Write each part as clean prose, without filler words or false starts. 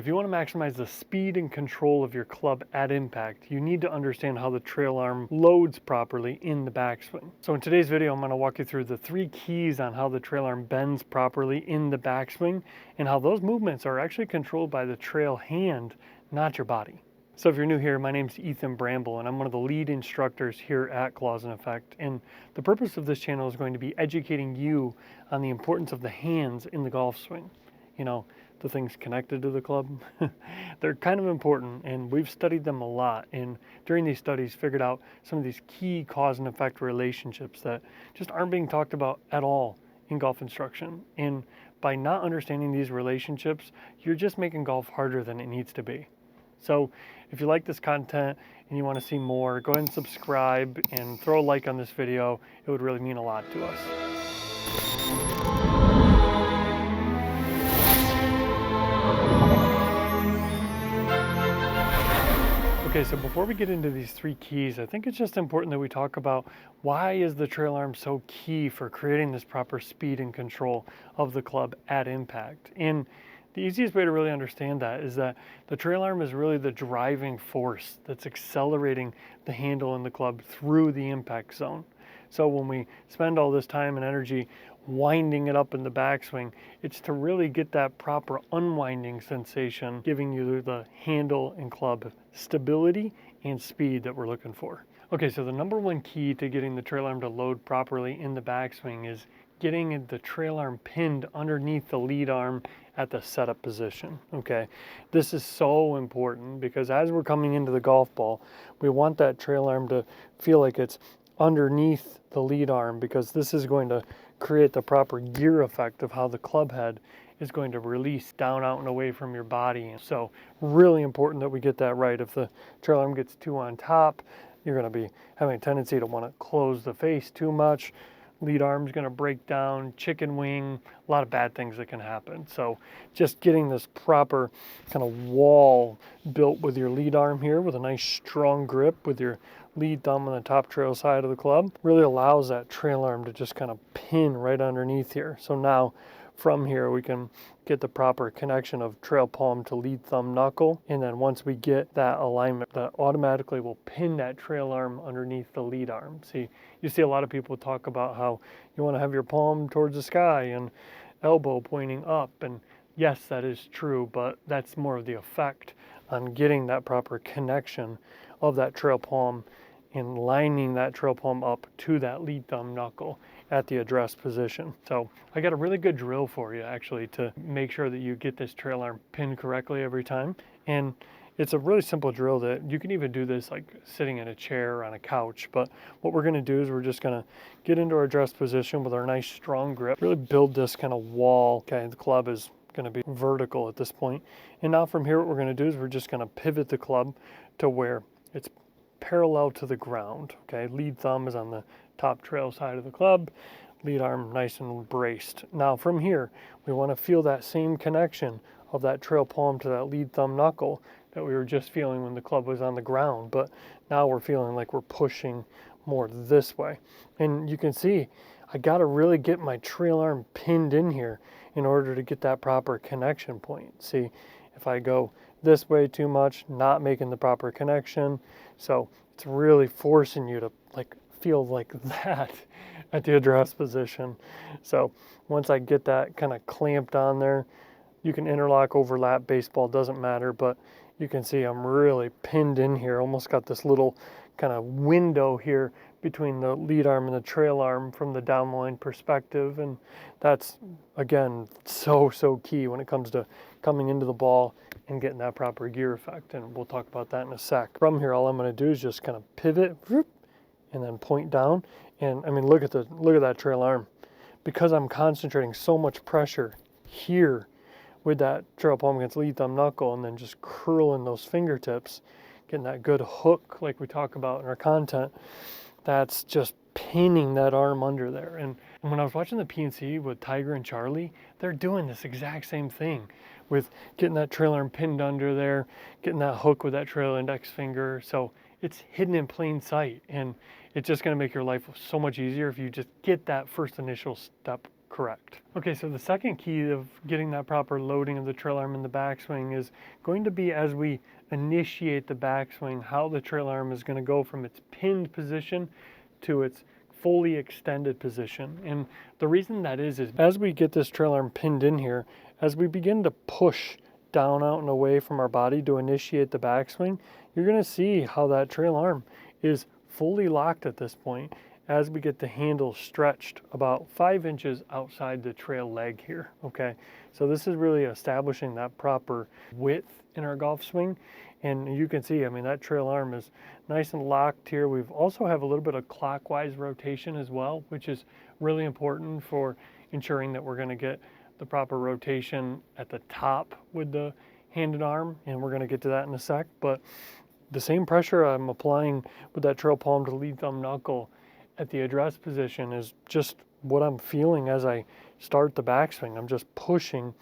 If you want to maximize the speed and control of your club at impact, you need to understand how the trail arm loads properly in the backswing. So in today's video, I'm going to walk you through the 3 keys on how the trail arm bends properly in the backswing and how those movements are actually controlled by the trail hand, not your body. So if you're new here, my name's Ethan Bramble and I'm one of the lead instructors here at Claws in Effect. And the purpose of this channel is going to be educating you on the importance of the hands in the golf swing. You know, the things connected to the club, they're kind of important, and we've studied them a lot, and during these studies figured out some of these key cause and effect relationships that just aren't being talked about at all in golf instruction. And by not understanding these relationships, you're just making golf harder than it needs to be. So if you like this content and you want to see more, go ahead and subscribe and throw a like on this video. It would really mean a lot to us. Okay, so before we get into these 3 keys, I think it's just important that we talk about why is the trail arm so key for creating this proper speed and control of the club at impact. And the easiest way to really understand that is that the trail arm is really the driving force that's accelerating the handle in the club through the impact zone. So when we spend all this time and energy winding it up in the backswing, it's to really get that proper unwinding sensation, giving you the handle and club stability and speed that we're looking for. Okay, so the number 1 key to getting the trail arm to load properly in the backswing is getting the trail arm pinned underneath the lead arm at the setup position. Okay, this is so important because as we're coming into the golf ball, we want that trail arm to feel like it's underneath the lead arm, because this is going to create the proper gear effect of how the club head is going to release down, out, and away from your body. So really important that we get that right. If the trail arm gets too on top, you're going to be having a tendency to want to close the face too much. Lead arm's going to break down, chicken wing, a lot of bad things that can happen. So just getting this proper kind of wall built with your lead arm here with a nice strong grip with your lead thumb on the top trail side of the club really allows that trail arm to just kind of pin right underneath here. So now from here we can get the proper connection of trail palm to lead thumb knuckle, and then once we get that alignment, that automatically will pin that trail arm underneath the lead arm. See, you see a lot of people talk about how you want to have your palm towards the sky and elbow pointing up, and yes, that is true, but that's more of the effect on getting that proper connection of that trail palm and lining that trail palm up to that lead thumb knuckle at the address position. So I got a really good drill for you actually to make sure that you get this trail arm pinned correctly every time. And it's a really simple drill that you can even do this like sitting in a chair or on a couch. But what we're gonna do is we're just gonna get into our address position with our nice strong grip, really build this kind of wall. Okay, the club is gonna be vertical at this point. And now from here, what we're gonna do is we're just gonna pivot the club to where it's parallel to the ground. Okay, lead thumb is on the top trail side of the club, lead arm nice and braced. Now from here, we want to feel that same connection of that trail palm to that lead thumb knuckle that we were just feeling when the club was on the ground, but now we're feeling like we're pushing more this way. And you can see I got to really get my trail arm pinned in here in order to get that proper connection point. See, if I go this way too much, not making the proper connection. So it's really forcing you to like feel like that at the address position. So once I get that kind of clamped on there, you can interlock, overlap, baseball, doesn't matter, but you can see I'm really pinned in here, almost got this little kind of window here between the lead arm and the trail arm from the downline perspective. And that's, again, so key when it comes to coming into the ball and getting that proper gear effect. And we'll talk about that in a sec. From here, all I'm going to do is just kind of pivot and then point down. And I mean, look at that trail arm. Because I'm concentrating so much pressure here with that trail palm against lead thumb knuckle and then just curling those fingertips, getting that good hook like we talk about in our content, that's just pinning that arm under there. And when I was watching the PNC with Tiger and Charlie, they're doing this exact same thing with getting that trail arm pinned under there, getting that hook with that trail index finger. So it's hidden in plain sight, and it's just going to make your life so much easier if you just get that first initial step Correct. Okay, so the second key of getting that proper loading of the trail arm in the backswing is going to be as we initiate the backswing, how the trail arm is going to go from its pinned position to its fully extended position. And the reason that is as we get this trail arm pinned in here, as we begin to push down, out, and away from our body to initiate the backswing, you're going to see how that trail arm is fully locked at this point as we get the handle stretched about 5 inches outside the trail leg here, okay? So this is really establishing that proper width in our golf swing. And you can see, I mean, that trail arm is nice and locked here. We've also have a little bit of clockwise rotation as well, which is really important for ensuring that we're gonna get the proper rotation at the top with the handed arm, and we're gonna get to that in a sec. But the same pressure I'm applying with that trail palm to lead thumb knuckle at the address position is just what I'm feeling as I start the backswing. I'm just pushing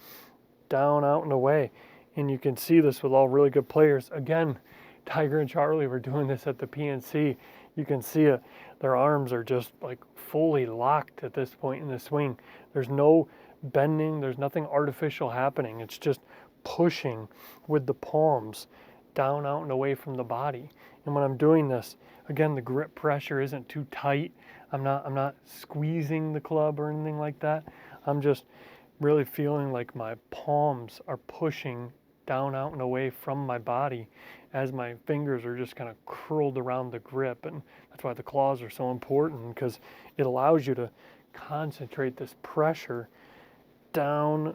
down, out, and away. And you can see this with all really good players. Again, Tiger and Charlie were doing this at the PNC. You can see it. Their arms are just like fully locked at this point in the swing. There's no bending. There's nothing artificial happening. It's just pushing with the palms down, out, and away from the body. And when I'm doing this, again, the grip pressure isn't too tight. I'm not squeezing the club or anything like that. I'm just really feeling like my palms are pushing down, out, and away from my body as my fingers are just kind of curled around the grip. And that's why the claws are so important, because it allows you to concentrate this pressure down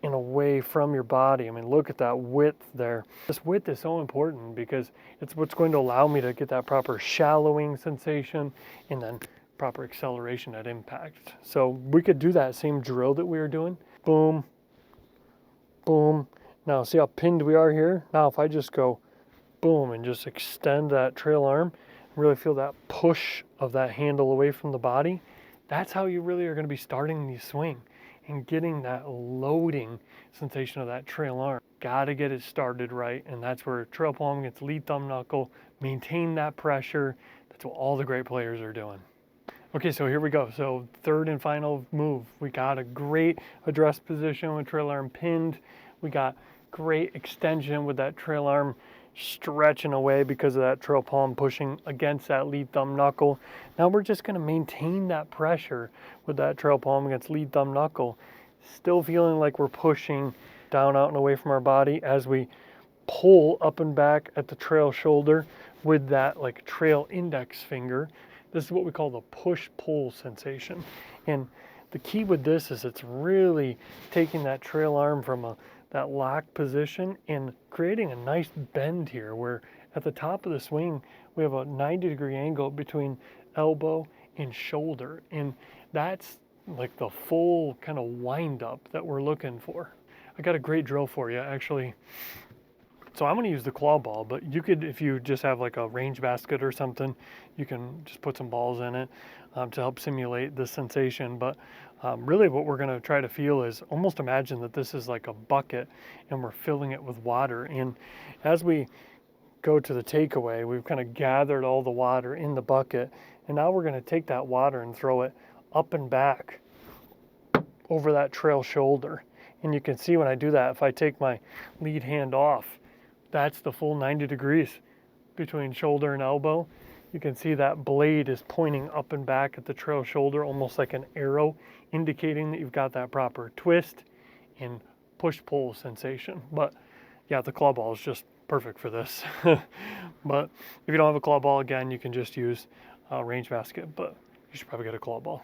and away from your body. I mean, look at that width there. This width is so important because it's what's going to allow me to get that proper shallowing sensation and then proper acceleration at impact. So we could do that same drill that we were doing. Boom, boom. Now see how pinned we are here? Now if I just go boom and just extend that trail arm, really feel that push of that handle away from the body, that's how you really are going to be starting the swing and getting that loading sensation of that trail arm. Got to get it started right, and that's where trail palm against lead thumb knuckle, maintain that pressure. That's what all the great players are doing. Okay, so here we go. So third and final move. We got a great address position with trail arm pinned. We got great extension with that trail arm stretching away because of that trail palm pushing against that lead thumb knuckle. Now we're just going to maintain that pressure with that trail palm against lead thumb knuckle, still feeling like we're pushing down, out, and away from our body as we pull up and back at the trail shoulder with that like trail index finger. This is what we call the push-pull sensation. And the key with this is it's really taking that trail arm from that locked position and creating a nice bend here where at the top of the swing, we have a 90-degree angle between elbow and shoulder. And that's like the full kind of wind up that we're looking for. I got a great drill for you, actually. So I'm going to use the claw ball, but you could, if you just have like a range basket or something, you can just put some balls in it to help simulate the sensation. But really what we're going to try to feel is almost imagine that this is like a bucket and we're filling it with water. And as we go to the takeaway, we've kind of gathered all the water in the bucket. And now we're going to take that water and throw it up and back over that trail shoulder. And you can see when I do that, if I take my lead hand off, that's the full 90 degrees between shoulder and elbow. You can see that blade is pointing up and back at the trail shoulder, almost like an arrow, indicating that you've got that proper twist and push-pull sensation. But yeah, the claw ball is just perfect for this. But if you don't have a claw ball, again, you can just use a range basket, but you should probably get a claw ball.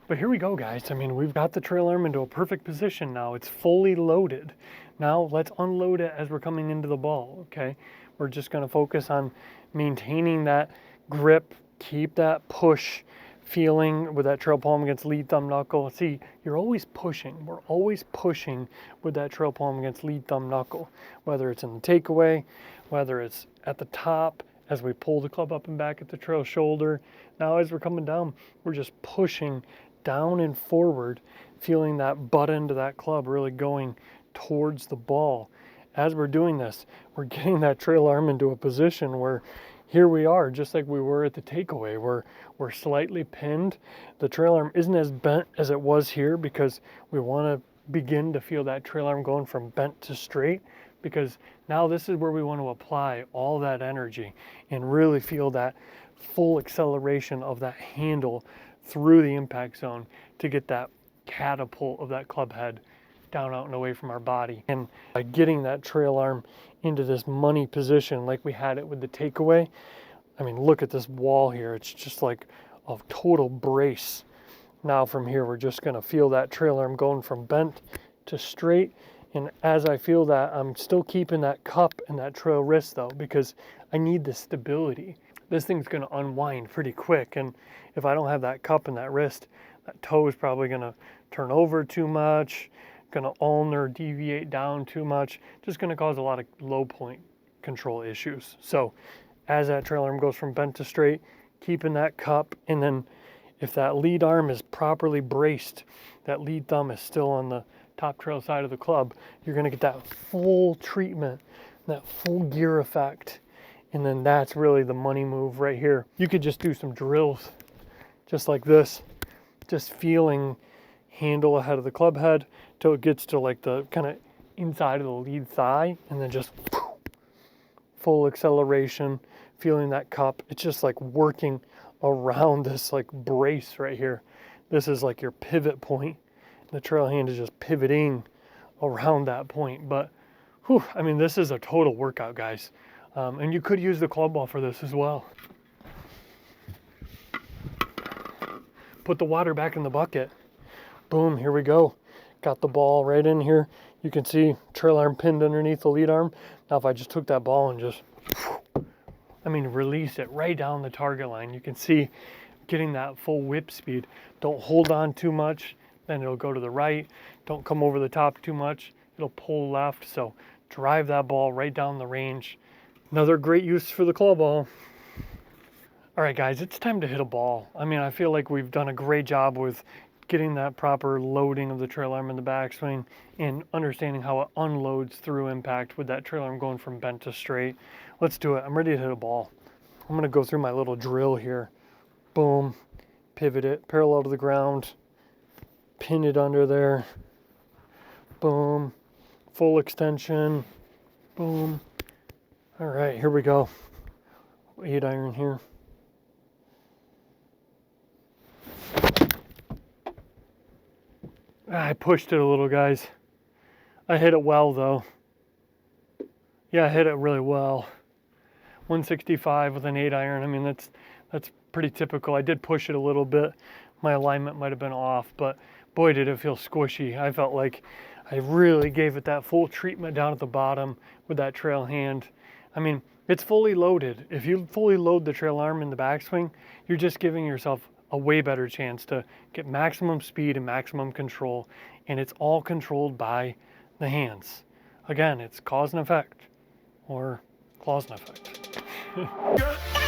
But here we go, guys. I mean, we've got the trail arm into a perfect position now. It's fully loaded. Now let's unload it as we're coming into the ball, okay? We're just gonna focus on maintaining that grip, keep that push feeling with that trail palm against lead thumb knuckle. See, you're always pushing. We're always pushing with that trail palm against lead thumb knuckle, whether it's in the takeaway, whether it's at the top, as we pull the club up and back at the trail shoulder. Now as we're coming down, we're just pushing down and forward, feeling that butt end of that club really going towards the ball. As we're doing this, we're getting that trail arm into a position where here we are, just like we were at the takeaway. We're slightly pinned. The trail arm isn't as bent as it was here because we want to begin to feel that trail arm going from bent to straight, because now this is where we want to apply all that energy and really feel that full acceleration of that handle through the impact zone to get that catapult of that club head down, out, and away from our body. And by getting that trail arm into this money position like we had it with the takeaway, I mean, look at this wall here. It's just like a total brace. Now from here, we're just gonna feel that trail arm going from bent to straight. And as I feel that, I'm still keeping that cup and that trail wrist though, because I need the stability. This thing's gonna unwind pretty quick. And if I don't have that cup and that wrist, that toe is probably gonna turn over too much, gonna ulnar deviate down too much, just gonna cause a lot of low point control issues. So as that trail arm goes from bent to straight, keeping that cup, and then if that lead arm is properly braced, that lead thumb is still on the top trail side of the club, you're gonna get that full treatment, that full gear effect. And then that's really the money move right here. You could just do some drills just like this, just feeling handle ahead of the club head till it gets to like the kind of inside of the lead thigh, and then just full acceleration, feeling that cup. It's just like working around this like brace right here. This is like your pivot point. The trail hand is just pivoting around that point. But whew, I mean, this is a total workout, guys. And you could use the club ball for this as well. Put the water back in the bucket. Boom, here we go. Got the ball right in here. You can see trail arm pinned underneath the lead arm. Now if I just took that ball and just, I mean, release it right down the target line, you can see getting that full whip speed. Don't hold on too much, then it'll go to the right. Don't come over the top too much, it'll pull left. So drive that ball right down the range. Another great use for the claw ball. All right, guys, it's time to hit a ball. I mean, I feel like we've done a great job with getting that proper loading of the trail arm in the backswing and understanding how it unloads through impact with that trail arm going from bent to straight. Let's do it. I'm ready to hit a ball. I'm gonna go through my little drill here. Boom, pivot it, parallel to the ground, pin it under there. Boom, full extension, boom. All right, here we go. 8-iron here. I pushed it a little, guys. I hit it well, though. Yeah, I hit it really well. 165 with an 8-iron. I mean, that's pretty typical. I did push it a little bit. My alignment might have been off, but boy, did it feel squishy. I felt like I really gave it that full treatment down at the bottom with that trail hand. I mean, it's fully loaded. If you fully load the trail arm in the backswing, you're just giving yourself a way better chance to get maximum speed and maximum control, and it's all controlled by the hands. Again, it's cause and effect, or clause and effect.